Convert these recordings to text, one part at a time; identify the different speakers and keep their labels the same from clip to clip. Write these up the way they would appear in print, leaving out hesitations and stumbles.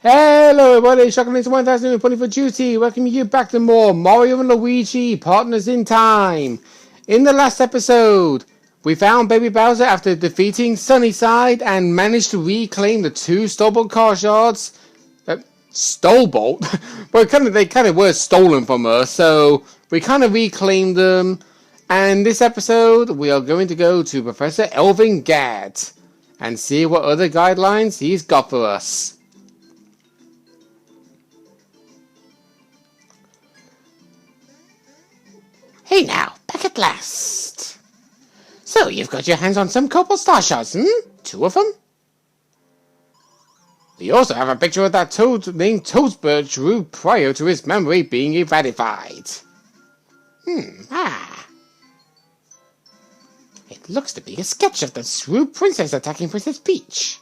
Speaker 1: Hello everybody, Shocking's 1000 reporting for duty, welcoming you back to more Mario and Luigi, Partners in Time. In the last episode, we found Baby Bowser after defeating Sunnyside and managed to reclaim the two Stolebolt car shards. Stolebolt? Well, they kind of were stolen from us, so we kind of reclaimed them. And this episode, we are going to go to Professor Elvin Gadd and see what other guidelines he's got for us. Hey now, back at last. So, you've got your hands on some Cobalt Star Shards, 2 of them? We also have a picture of that toad named Toadsbird drew prior to his memory being eradicated. It looks to be a sketch of the Shrew Princess attacking Princess Peach.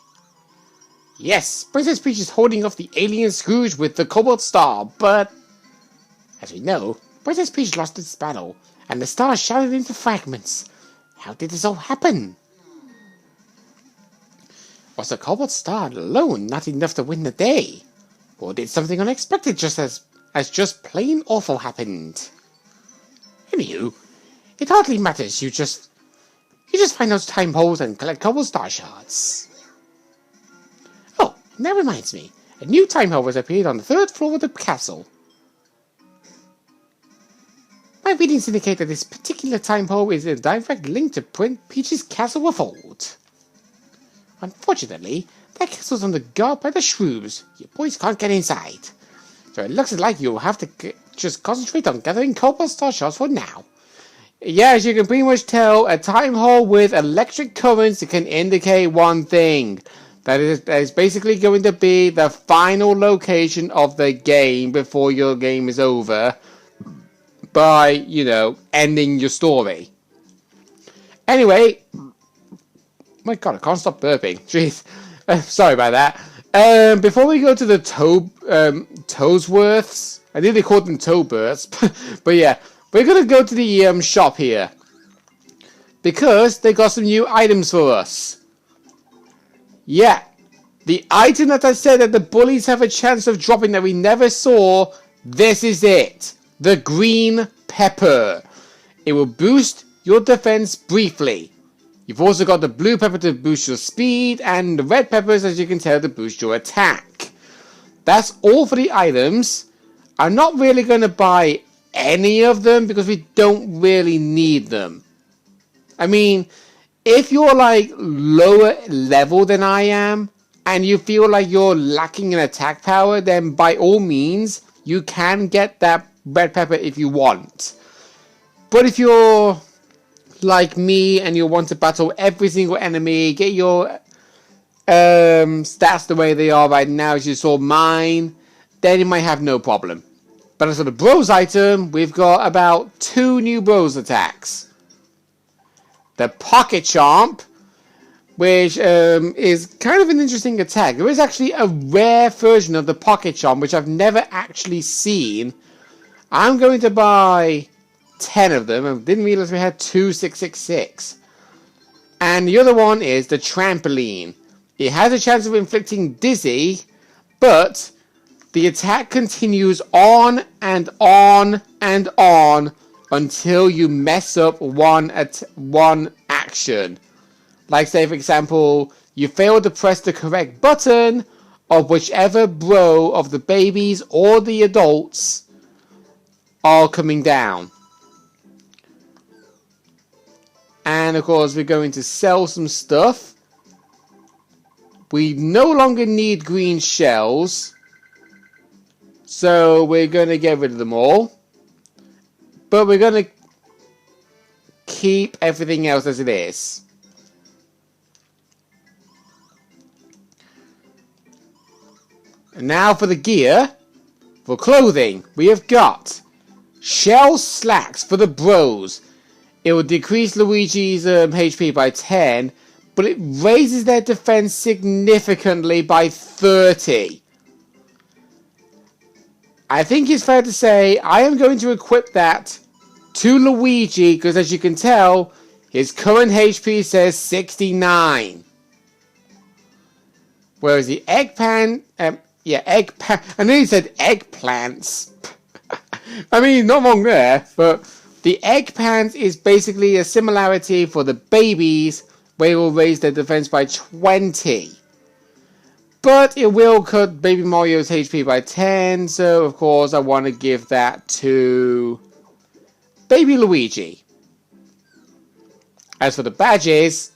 Speaker 1: Yes, Princess Peach is holding off the alien Scrooge with the Cobalt Star, but as we know, Princess Peach lost this battle, and the star shattered into fragments. How did this all happen? Was the Cobalt Star alone not enough to win the day? Or did something unexpected just just plain awful happened? Anywho, it hardly matters, you just find those time holes and collect Cobalt Star Shards. Oh, and that reminds me, a new time hole has appeared on the 3rd floor of the castle. My readings indicate that this particular time hole is a direct link to Peach's castle of old. Unfortunately, that castle's under guard by the shrews. You boys can't get inside. So it looks like you'll have to just concentrate on gathering Cobalt Star Shards for now. Yeah, as you can pretty much tell, a time hole with electric currents can indicate one thing. That is basically going to be the final location of the game before your game is over. By, ending your story. Anyway, my god, I can't stop burping. Jeez, sorry about that. Before we go to the Toadsworths, I nearly called them Toadbursts, but yeah, we're gonna go to the shop here because they got some new items for us. Yeah, the item that I said that the bullies have a chance of dropping that we never saw. This is it. The green pepper. It will boost your defense briefly. You've also got the blue pepper to boost your speed, and the red peppers, as you can tell, to boost your attack. That's all for the items. I'm not really going to buy any of them because we don't really need them. I mean, if you're like lower level than I am, and you feel like you're lacking in attack power, then by all means, you can get that red pepper if you want. But if you're like me and you want to battle every single enemy, get your stats the way they are right now as you saw mine, then you might have no problem. But as for the bros item, we've got about 2 new bros attacks. The Pocket Chomp, which is kind of an interesting attack. There is actually a rare version of the Pocket Chomp which I've never actually seen. I'm going to buy 10 of them. I didn't realize we had 2,666. And the other one is the Trampoline. It has a chance of inflicting dizzy, but the attack continues on and on and on until you mess up one action. Like say for example, you fail to press the correct button of whichever bro of the babies or the adults are coming down. And of course we're going to sell some stuff. We no longer need green shells, so we're going to get rid of them all. But we're going to keep everything else as it is. And now for the gear. For clothing, we have got Shell Slacks for the bros. It will decrease Luigi's HP by 10, but it raises their defense significantly by 30. I think it's fair to say I am going to equip that to Luigi because, as you can tell, his current HP says 69. Whereas the Yeah, I know you said eggplants. I mean, not wrong there, but the eggplant is basically a similarity for the babies, where it will raise their defense by 20. But it will cut Baby Mario's HP by 10, so of course I want to give that to Baby Luigi. As for the badges,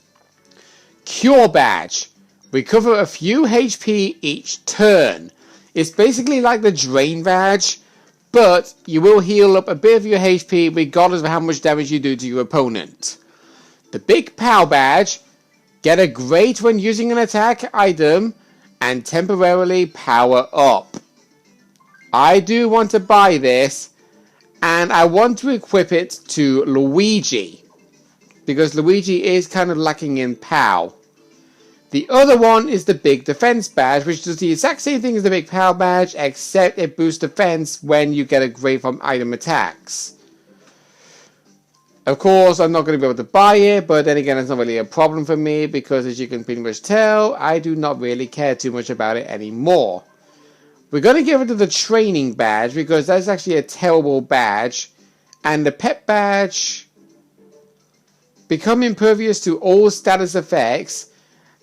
Speaker 1: Cure Badge. Recover a few HP each turn. It's basically like the Drain Badge, but you will heal up a bit of your HP regardless of how much damage you do to your opponent. The Big Pow Badge. Get a Great when using an attack item and temporarily power up. I do want to buy this, and I want to equip it to Luigi, because Luigi is kind of lacking in POW. The other one is the Big Defense Badge, which does the exact same thing as the Big POW Badge, except it boosts defense when you get a Great from item attacks. Of course, I'm not going to be able to buy it, but then again, it's not really a problem for me, because as you can pretty much tell, I do not really care too much about it anymore. We're going to get rid of the Training Badge, because that's actually a terrible badge, and the Pet Badge, become impervious to all status effects.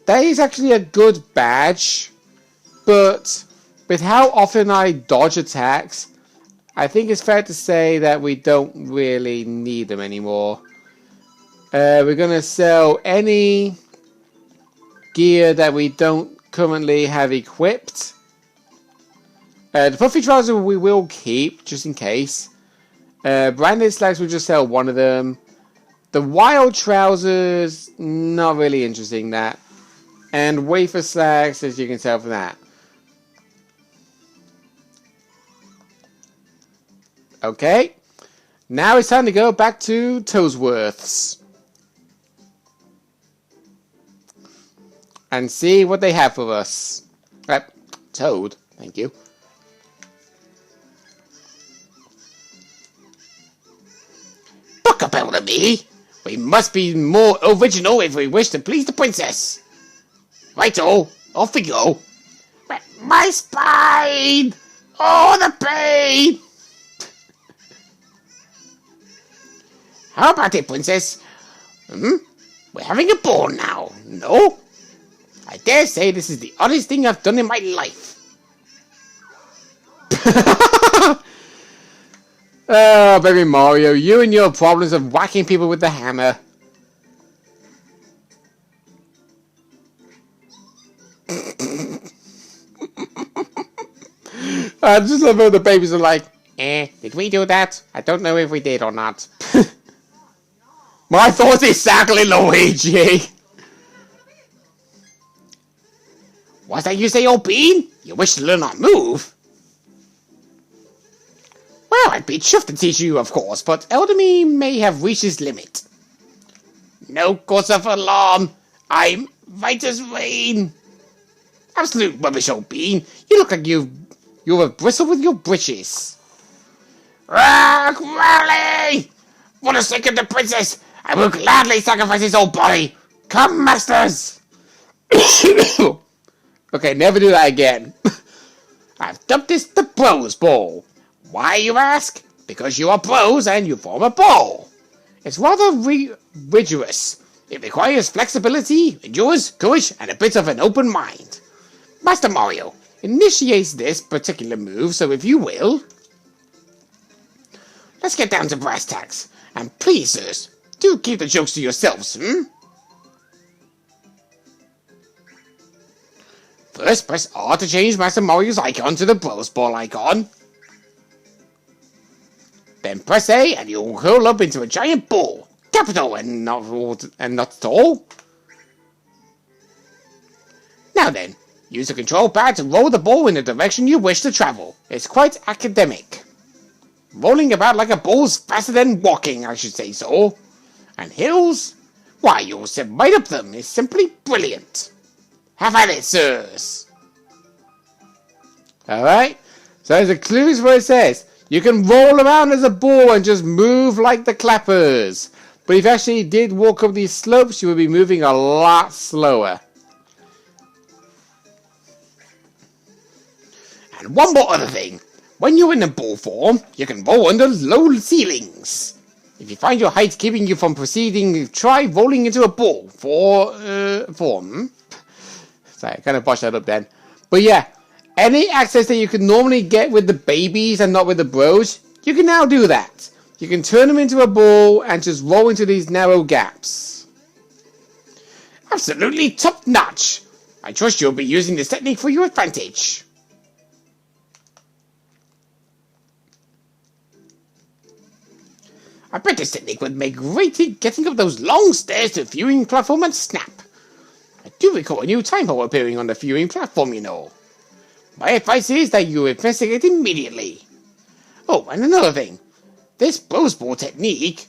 Speaker 1: That is actually a good badge, but with how often I dodge attacks, I think it's fair to say that we don't really need them anymore. We're going to sell any gear that we don't currently have equipped. The Puffy Trousers we will keep, just in case. Branded Slacks, we'll just sell one of them. The Wild Trousers, not really interested in that. And Wafer Slacks, as you can tell from that. Okay. Now it's time to go back to Toesworth's. And see what they have for us. Toad, thank you. Look about me! We must be more original if we wish to please the princess. Righto, off we go. My spine! Oh, the pain! How about it, princess? We're having a ball now, no? I dare say this is the oddest thing I've done in my life. Oh, baby Mario, you and your problems of whacking people with the hammer. I just love how the babies are like, did we do that? I don't know if we did or not. My thoughts exactly, Luigi. What's that you say, old bean? You wish to learn our move? Well, I'd be chuffed to teach you, of course, but Elder Me may have reached his limit. No cause of alarm. I'm right as rain. Absolute rubbish, old bean. You look like you're a bristle with your britches. Rock Rally! For the sake of the princess, I will gladly sacrifice his old body. Come, masters! Okay, never do that again. I've dubbed this the Bros Ball. Why, you ask? Because you are bros and you form a ball. It's rather rigorous. It requires flexibility, endurance, courage, and a bit of an open mind. Master Mario initiates this particular move, so if you will... Let's get down to brass tacks. And please, sirs, do keep the jokes to yourselves, First, press R to change Master Mario's icon to the Bros Ball icon. Then press A and you'll curl up into a giant ball. Capital and not at all. Now then, use the control pad to roll the ball in the direction you wish to travel. It's quite academic. Rolling about like a ball's faster than walking, I should say so. And hills? Why, you'll sit right up them. It's simply brilliant. Have at it, sirs. Alright, so there's a clues where it says you can roll around as a ball and just move like the clappers. But if you actually did walk up these slopes, you would be moving a lot slower. And one more other thing. When you're in a ball form, you can roll under low ceilings. If you find your height keeping you from proceeding, try rolling into a ball form. Sorry, I kind of botched that up then. But yeah, any access that you could normally get with the babies and not with the bros, you can now do that. You can turn them into a ball and just roll into these narrow gaps. Absolutely top notch. I trust you'll be using this technique for your advantage. I bet this technique would make great at getting up those long stairs to the viewing platform and snap. I do recall a new time hole appearing on the viewing platform, you know. My advice is that you investigate immediately. Oh, and another thing. This Bros Ball technique,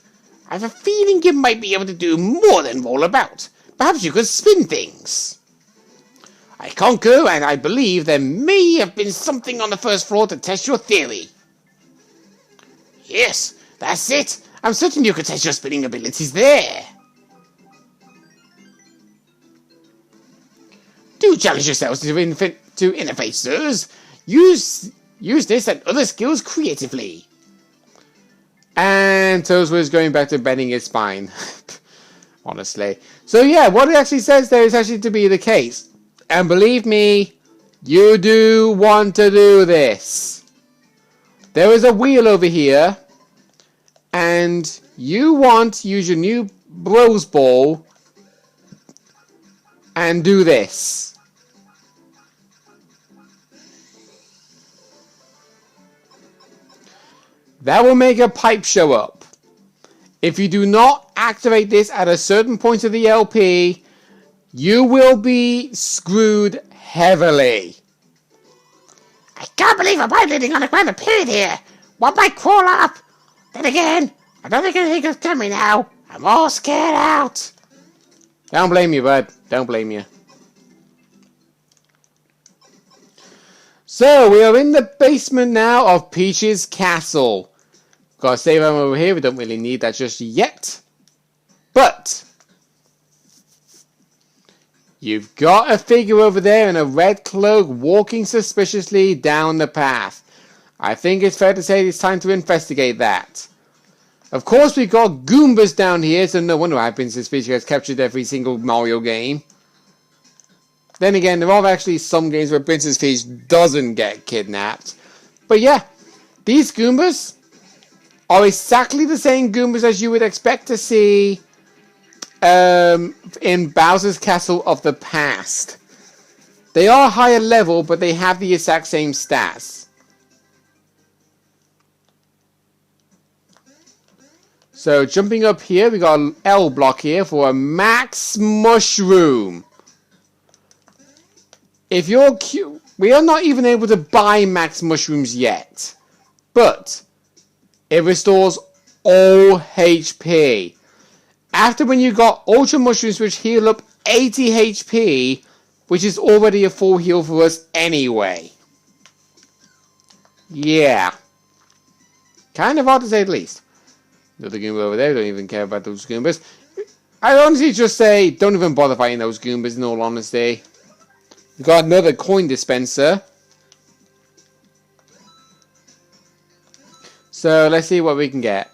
Speaker 1: I have a feeling you might be able to do more than roll about. Perhaps you could spin things. I concur, and I believe there may have been something on the first floor to test your theory. Yes, that's it. I'm certain you could test your spinning abilities there. Do challenge yourselves to innovate, sirs. Use this and other skills creatively. And Toeswood is going back to bending his spine. Honestly. So yeah, what it actually says there is actually to be the case. And believe me, you do want to do this. There is a wheel over here. And you want to use your new Bros Ball and do this. That will make a pipe show up. If you do not activate this at a certain point of the LP, you will be screwed heavily. I can't believe a pipe leading on the ground appeared here. One might crawl up. Then again, I don't think anything is coming now. I'm all scared out. Don't blame you, bud. Don't blame you. So, we are in the basement now of Peach's castle. Got a save ammo over here. We don't really need that just yet. But you've got a figure over there in a red cloak walking suspiciously down the path. I think it's fair to say it's time to investigate that. Of course, we've got Goombas down here, so no wonder why Princess Peach gets captured every single Mario game. Then again, there are actually some games where Princess Peach doesn't get kidnapped. But yeah, these Goombas are exactly the same Goombas as you would expect to see in Bowser's Castle of the past. They are higher level, but they have the exact same stats. So jumping up here, we got an L block here for a max mushroom. If you're cute, we are not even able to buy max mushrooms yet, but it restores all HP. After when you got ultra mushrooms which heal up 80 HP, which is already a full heal for us anyway. Yeah. Kind of hard to say the least. Another Goomba over there, don't even care about those Goombas. I'd honestly just say, don't even bother fighting those Goombas in all honesty. We've got another coin dispenser. So let's see what we can get.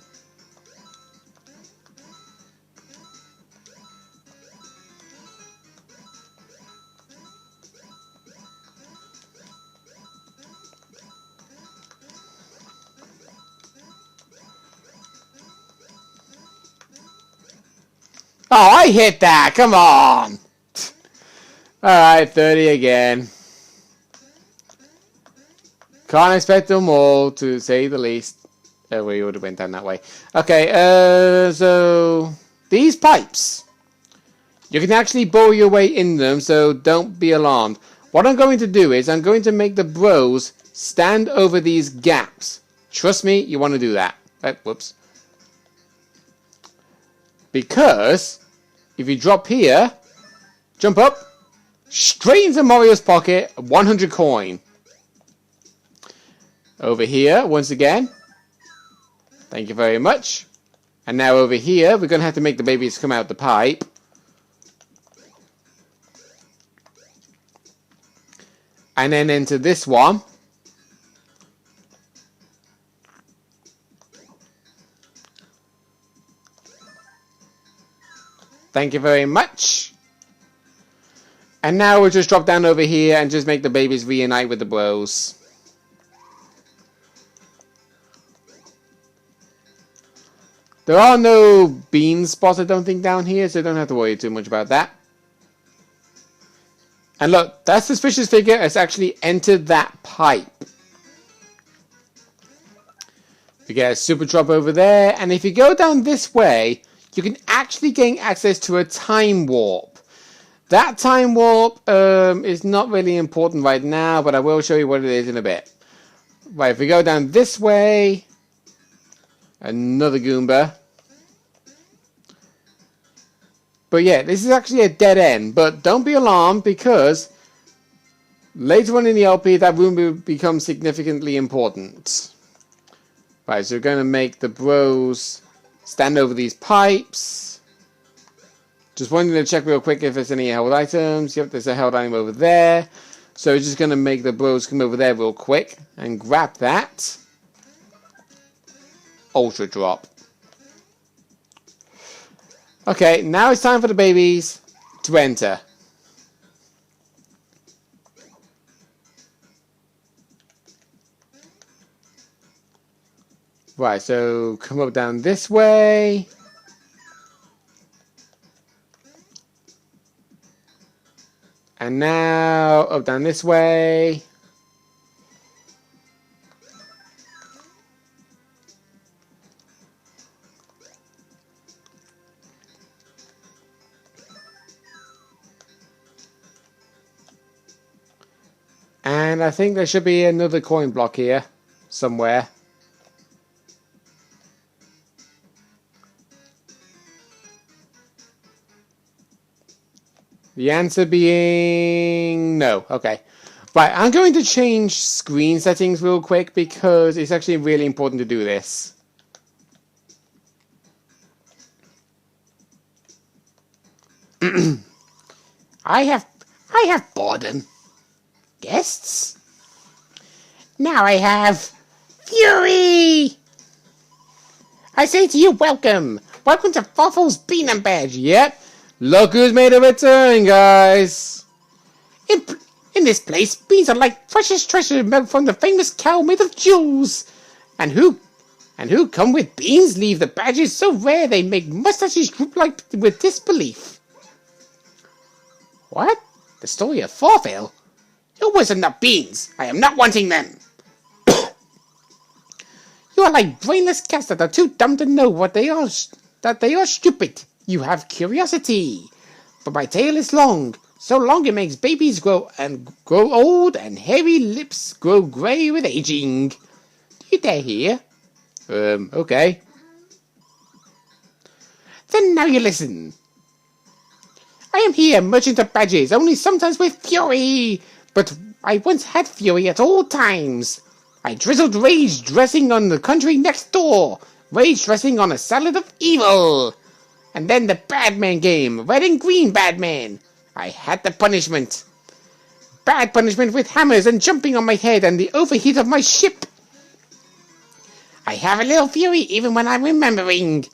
Speaker 1: Oh, I hit that! Come on! Alright, 30 again. Can't expect them all, to say the least. Oh, we would have went down that way. Okay, so these pipes. You can actually bore your way in them, so don't be alarmed. What I'm going to do is I'm going to make the bros stand over these gaps. Trust me, you want to do that. Oh, whoops. Because if you drop here, jump up, straight into Mario's pocket, 100 coin. Over here, once again. Thank you very much. And now over here, we're going to have to make the babies come out the pipe. And then into this one. Thank you very much. And now we'll just drop down over here and just make the babies reunite with the bros. There are no bean spots, I don't think, down here, so don't have to worry too much about that. And look, that suspicious figure has actually entered that pipe. We get a super drop over there, and if you go down this way, you can actually gain access to a time warp. That time warp is not really important right now, but I will show you what it is in a bit. Right, if we go down this way, another Goomba. But yeah, this is actually a dead end, but don't be alarmed because later on in the LP that room will become significantly important. Right, so we're going to make the bros stand over these pipes. Just wanting to check real quick if there's any held items. Yep, there's a held item over there. So we're just going to make the bros come over there real quick and grab that. Ultra drop. Okay, now it's time for the babies to enter. Right, so come up down this way. And now up down this way. And I think there should be another coin block here somewhere. The answer being no. Okay. Right, I'm going to change screen settings real quick because it's actually really important to do this. I have boredom. Guests? Now I have fury! I say to you, welcome! Welcome to Fawful's Bean and Badge. Yep. Look who's made a return, guys! In this place, beans are like precious treasure milk from the famous cow made of jewels. And who come with beans leave the badges so rare they make mustaches droop like with disbelief. What? The story of Fawful? Your words are not beans. I am not wanting them. You are like brainless cats that are too dumb to know what they are. That they are stupid. You have curiosity, but my tail is long. So long it makes babies grow old and hairy lips grow grey with aging. Do you dare hear? Okay. Then now you listen. I am here, merchant of badges, only sometimes with fury. But I once had fury at all times. I drizzled rage dressing on the country next door. Rage dressing on a salad of evil. And then the Badman game, red and green Badman. I had the punishment. Bad punishment with hammers and jumping on my head and the overheat of my ship. I have a little fury even when I'm remembering.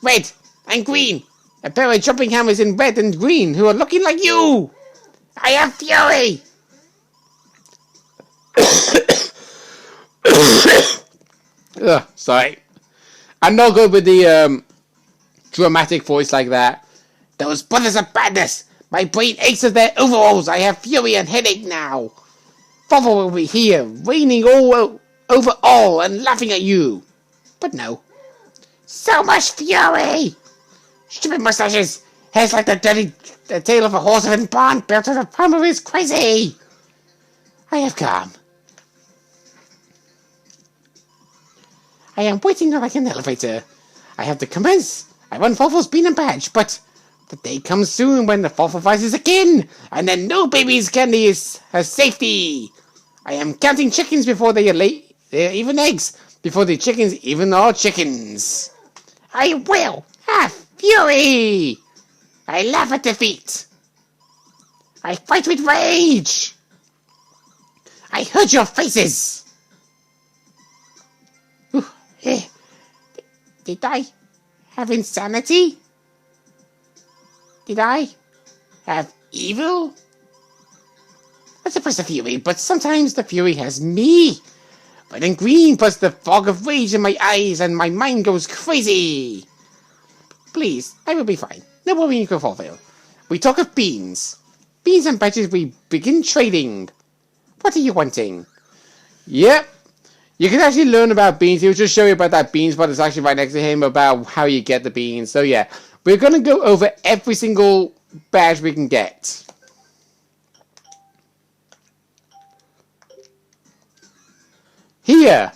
Speaker 1: Red and green. A pair of jumping hammers in red and green who are looking like you. I have fury. Ugh, sorry. I'm not good with the dramatic voice like that. Those brothers of badness. My brain aches of their overalls. I have fury and headache now. Father will be here, raining all over all and laughing at you. But no. So much fury. Stupid mustaches. Hair's like the tail of a horse in a barn built on a farmer is crazy. I have come. I am waiting like an elevator. I have to commence. I run Fawful's Bean and Badge, but the day comes soon when the Fawful rises again, and then no baby's candy has safety. I am counting chickens before they lay even eggs, before the chickens even are chickens. I will have fury. I laugh at defeat. I fight with rage. I hurt your faces. Did I have insanity? Did I have evil? I suppress the fury, but sometimes the fury has me. Red and green plus the fog of rage in my eyes and my mind goes crazy. Please, I will be fine. No worrying for fulfill. We talk of beans. Beans and badges, we begin trading. What are you wanting? Yep. You can actually learn about beans. He'll just show you about that bean spot that's actually right next to him about how you get the beans. So yeah, we're going to go over every single badge we can get. Here,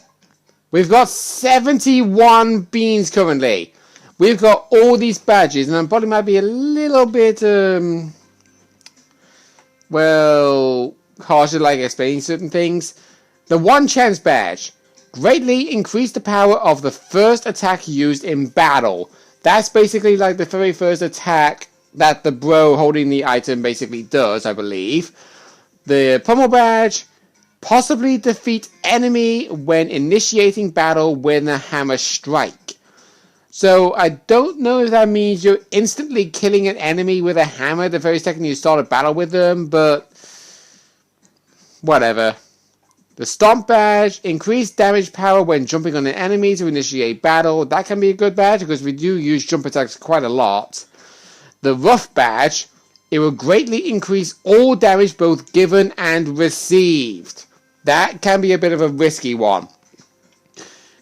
Speaker 1: we've got 71 beans currently. We've got all these badges, and I probably might be a little bit, well, harsher like explaining certain things. The one chance badge. Greatly increase the power of the first attack used in battle. That's basically like the very first attack that the bro holding the item basically does, I believe. The pummel badge. Possibly defeat enemy when initiating battle with a hammer strike. So I don't know if that means you're instantly killing an enemy with a hammer the very second you start a battle with them, but whatever. The stomp badge, increased damage power when jumping on an enemy to initiate battle. That can be a good badge because we do use jump attacks quite a lot. The rough badge, it will greatly increase all damage both given and received. That can be a bit of a risky one.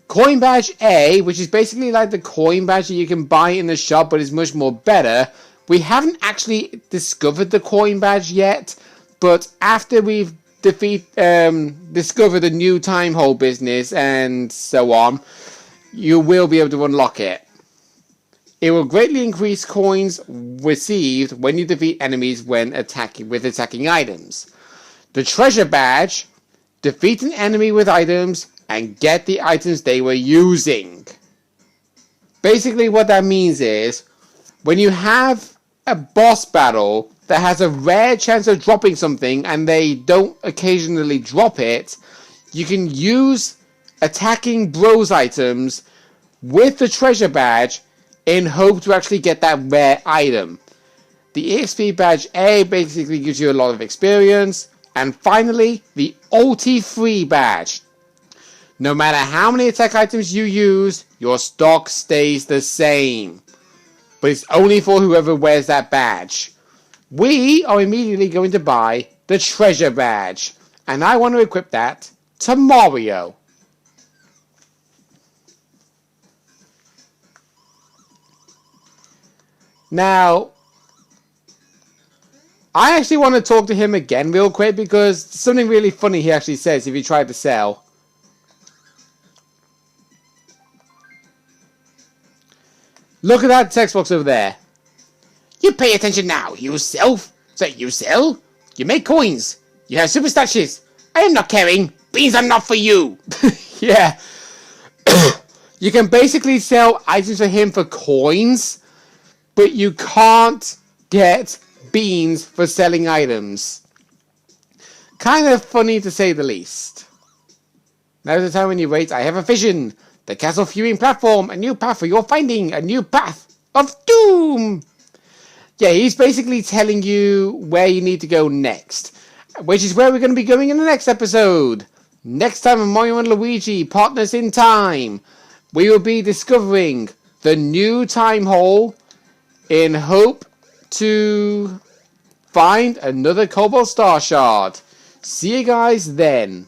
Speaker 1: Coin badge A, which is basically like the coin badge that you can buy in the shop, but is much more better. We haven't actually discovered the coin badge yet, but after we've discovered the new time hole business and so on, you will be able to unlock it. It will greatly increase coins received when you defeat enemies when attacking items. The treasure badge. Defeat an enemy with items and get the items they were using. Basically what that means is, when you have a boss battle that has a rare chance of dropping something and they don't occasionally drop it, you can use attacking bros items with the treasure badge in hope to actually get that rare item. The EXP badge A basically gives you a lot of experience. And finally, the ulti free badge. No matter how many attack items you use, your stock stays the same. But it's only for whoever wears that badge. We are immediately going to buy the treasure badge. And I want to equip that to Mario. Now, I actually want to talk to him again real quick because something really funny he actually says if he tried to sell. Look at that text box over there. You pay attention now, you self. So you sell? You make coins. You have super stashes. I am not caring. Beans are not for you. Yeah. You can basically sell items for him for coins, but you can't get beans for selling items. Kind of funny to say the least. Now's the time when you wait. I have a vision. The Castle Fury platform. A new path for your finding. A new path of doom. Yeah, he's basically telling you where you need to go next. Which is where we're going to be going in the next episode. Next time on Mario and Luigi, Partners in Time. We will be discovering the new time hole in hope to find another Cobalt Star Shard. See you guys then.